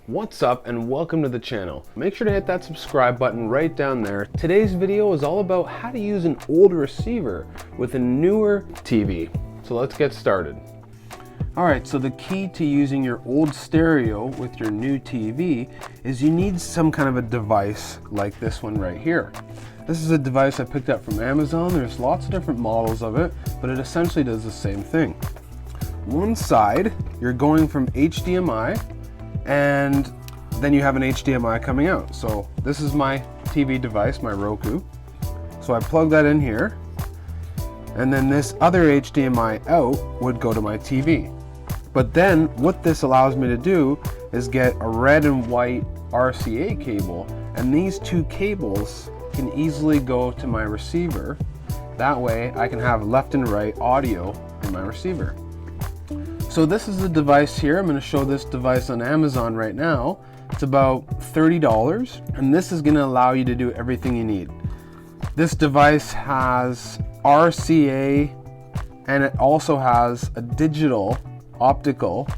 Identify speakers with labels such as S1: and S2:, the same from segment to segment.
S1: What's up and welcome to the channel. Make sure to hit that subscribe button right down there. Today's video is all about how to use an old receiver with a newer TV. So let's get started. Alright, so the key to using your old stereo with your new TV is you need some kind of a device like this one right here. This is a device I picked up from Amazon. There's lots of different models of it, but it essentially does the same thing. One side, you're going from HDMI, and then you have an HDMI coming out. So this is my TV device, my Roku. So I plug that in here, and then this other HDMI out would go to my TV. But then what this allows me to do is get a red and white RCA cable, and these two cables can easily go to my receiver. That way I can have left and right audio in my receiver. So this is the device here. I'm going to show this device on Amazon right now. It's about $30, and this is going to allow you to do everything you need. This device has RCA, and it also has a digital optical,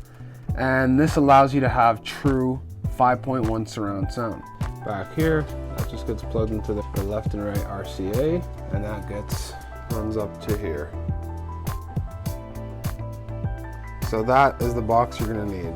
S1: and this allows you to have true 5.1 surround sound. Back here, that just gets plugged into the left and right RCA, and that runs up to here. So that is the box you're going to need.